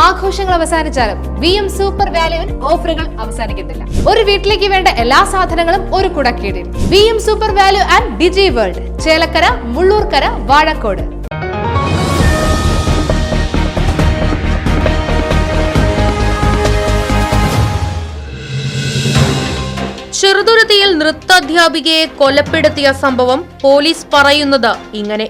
ആഘോഷങ്ങൾ അവസാനിച്ചാലും VM super വാല്യുവിൽ ഓഫറുകൾ അവസാനിക്കുന്നില്ല. ഒരു വീട്ടിലേക്ക് വേണ്ട എല്ലാ സാധനങ്ങളും ഒരു കുടക്കീഴിൽ. VM super value and digi world, Chelakkara, Mullurkara, Vazhakkode. ചെറുതുരുത്തിയിൽ നൃത്താധ്യാപികയെ കൊലപ്പെടുത്തിയ സംഭവം പോലീസ് പറയുന്നത് ഇങ്ങനെ.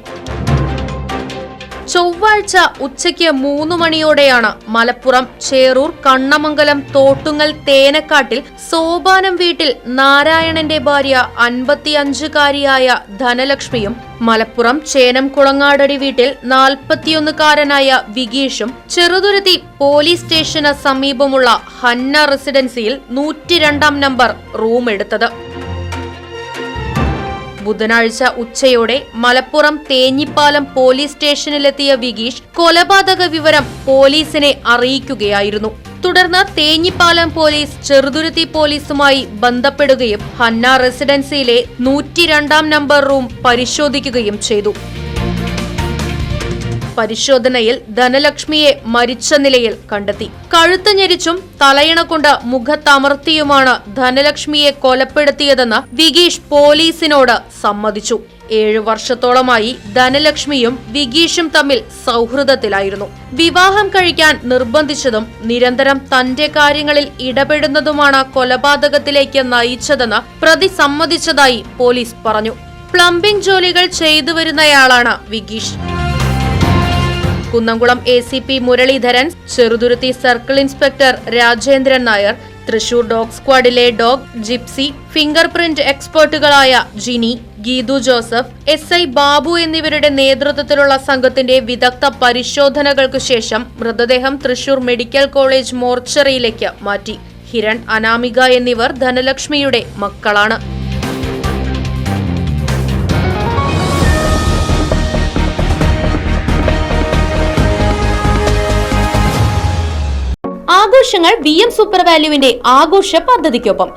ചൊവ്വാഴ്ച ഉച്ചയ്ക്ക് 3 മണിയോടെയാണ് മലപ്പുറം ചേറൂർ കണ്ണമംഗലം തോട്ടുങ്ങൽ തേനക്കാട്ടിൽ സോപാനം വീട്ടിൽ നാരായണന്റെ ഭാര്യ 55-കാരിയായ ധനലക്ഷ്മിയും മലപ്പുറം ചേനം കുളങ്ങാടടി വീട്ടിൽ 41-കാരനായ വിഗീഷും ചെറുതുരുത്തി പോലീസ് സ്റ്റേഷന് സമീപമുള്ള ഹന്ന റെസിഡൻസിയിൽ 102-ാം നമ്പർ റൂം എടുത്തത്. ബുധനാഴ്ച ഉച്ചയോടെ മലപ്പുറം തേഞ്ഞിപ്പാലം പോലീസ് സ്റ്റേഷനിലെത്തിയ വിഗീഷ് കൊലപാതക വിവരം പോലീസിനെ അറിയിക്കുകയായിരുന്നു. തുടർന്ന് തേഞ്ഞിപ്പാലം പോലീസ് ചെറുതുരുത്തി പോലീസുമായി ബന്ധപ്പെടുകയും ഹന്ന റെസിഡൻസിയിലെ 102-ാം നമ്പർ റൂം പരിശോധിക്കുകയും ചെയ്തു. പരിശോധനയിൽ ധനലക്ഷ്മിയെ മരിച്ച നിലയിൽ കണ്ടെത്തി. കഴുത്ത് ഞെരിച്ചും തലയിണ കൊണ്ട് മുഖത്തമർത്തിയുമാണ് ധനലക്ഷ്മിയെ കൊലപ്പെടുത്തിയതെന്ന് വിഗീഷ് പോലീസിനോട് സമ്മതിച്ചു. 7 വർഷത്തോളമായി ധനലക്ഷ്മിയും വിഗീഷും തമ്മിൽ സൗഹൃദത്തിലായിരുന്നു. വിവാഹം കഴിക്കാൻ നിർബന്ധിച്ചതും നിരന്തരം തന്റെ കാര്യങ്ങളിൽ ഇടപെടുന്നതുമാണ് കൊലപാതകത്തിലേക്ക് നയിച്ചതെന്ന് പ്രതി സമ്മതിച്ചതായി പോലീസ് പറഞ്ഞു. പ്ലംബിംഗ് ജോലികൾ ചെയ്തുവരുന്നയാളാണ് Vigeesh. Kunnamkulam ACP Muraleedharan, Cheruthuruthy circle inspector Rajendran Nair, Thrissur dog സ്ക്വാഡിലെ ഡോഗ് ജിപ്സി, ഫിംഗർ പ്രിന്റ് എക്സ്പേർട്ടുകളായ ജിനി, ഗീതു ജോസഫ്, SI ബാബു എന്നിവരുടെ നേതൃത്വത്തിലുള്ള സംഘത്തിന്റെ വിദഗ്ധ പരിശോധനകൾക്കു ശേഷം മൃതദേഹം തൃശൂർ മെഡിക്കൽ കോളേജ് മോർച്ചറിയിലേക്ക് മാറ്റി. ഹിരൺ, അനാമിക എന്നിവർ ധനലക്ഷ്മിയുടെ മക്കളാണ്. ആഘോഷങ്ങൾ VM സൂപ്പർ വാല്യുവിന്റെ ആഘോഷ പദ്ധതിക്കൊപ്പം.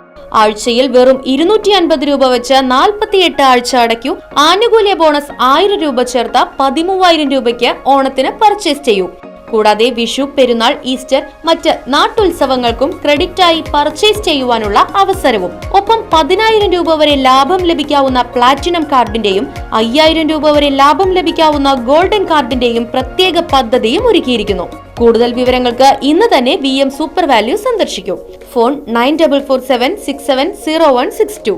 ആഴ്ചയിൽ വെറും 250 രൂപ വെച്ച് 48 ആഴ്ച അടയ്ക്കൂ. ആനുകൂല്യ ബോണസ് 1000 രൂപ ചേർത്ത 13000 രൂപയ്ക്ക് ഓണത്തിന് പർച്ചേസ് ചെയ്യൂ. കൂടാതെ വിഷു, പെരുന്നാൾ, ഈസ്റ്റർ, മറ്റ് നാട്ടുത്സവങ്ങൾക്കും ക്രെഡിറ്റായി പർച്ചേസ് ചെയ്യുവാനുള്ള അവസരവും. ഒപ്പം 10000 രൂപ വരെ ലാഭം ലഭിക്കാവുന്ന പ്ലാറ്റിനം കാർഡിന്റെയും 5000 രൂപ വരെ ലാഭം ലഭിക്കാവുന്ന ഗോൾഡൻ കാർഡിന്റെയും പ്രത്യേക പദ്ധതിയും ഒരുക്കിയിരിക്കുന്നു. കൂടുതൽ വിവരങ്ങൾക്ക് ഇന്ന് തന്നെ VM സൂപ്പർ വാല്യൂ സന്ദർശിക്കൂ. ഫോൺ 9447670162.